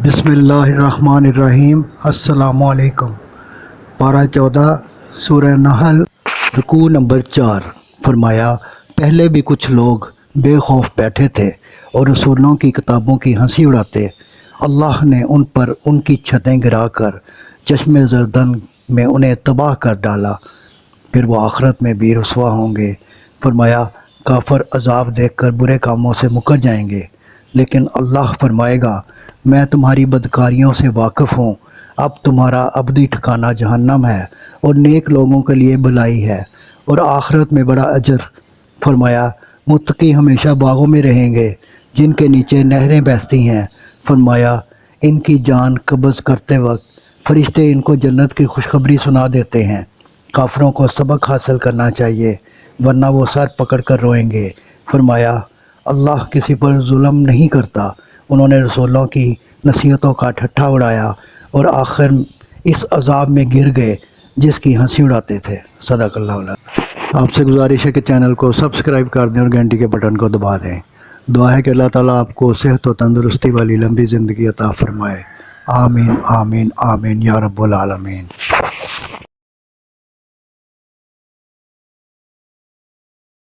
بسم اللہ الرحمن الرحیم۔ السلام علیکم۔ پارہ 14 سورہ نحل، رکوع نمبر 4۔ فرمایا، پہلے بھی کچھ لوگ بے خوف بیٹھے تھے اور رسولوں کی کتابوں کی ہنسی اڑاتے۔ اللہ نے ان پر ان کی چھتیں گرا کر چشم زردن میں انہیں تباہ کر ڈالا، پھر وہ آخرت میں بھی رسوا ہوں گے۔ فرمایا، کافر عذاب دیکھ کر برے کاموں سے مکر جائیں گے، لیکن اللہ فرمائے گا، میں تمہاری بدکاریوں سے واقف ہوں، اب تمہارا ابدی ٹھکانہ جہنم ہے اور نیک لوگوں کے لیے بھلائی ہے اور آخرت میں بڑا اجر۔ فرمایا، متقی ہمیشہ باغوں میں رہیں گے جن کے نیچے نہریں بہتی ہیں۔ فرمایا، ان کی جان قبض کرتے وقت فرشتے ان کو جنت کی خوشخبری سنا دیتے ہیں۔ کافروں کو سبق حاصل کرنا چاہیے ورنہ وہ سر پکڑ کر روئیں گے۔ فرمایا، اللہ کسی پر ظلم نہیں کرتا۔ انہوں نے رسولوں کی نصیحتوں کا ٹھٹھا اڑایا اور آخر اس عذاب میں گر گئے جس کی ہنسی اڑاتے تھے۔ صدق اللہ العظیم۔ آپ سے گزارش ہے کہ چینل کو سبسکرائب کر دیں اور گھنٹی کے بٹن کو دبا دیں۔ دعا ہے کہ اللہ تعالیٰ آپ کو صحت و تندرستی والی لمبی زندگی عطا فرمائے۔ آمین آمین آمین یا رب العالمین۔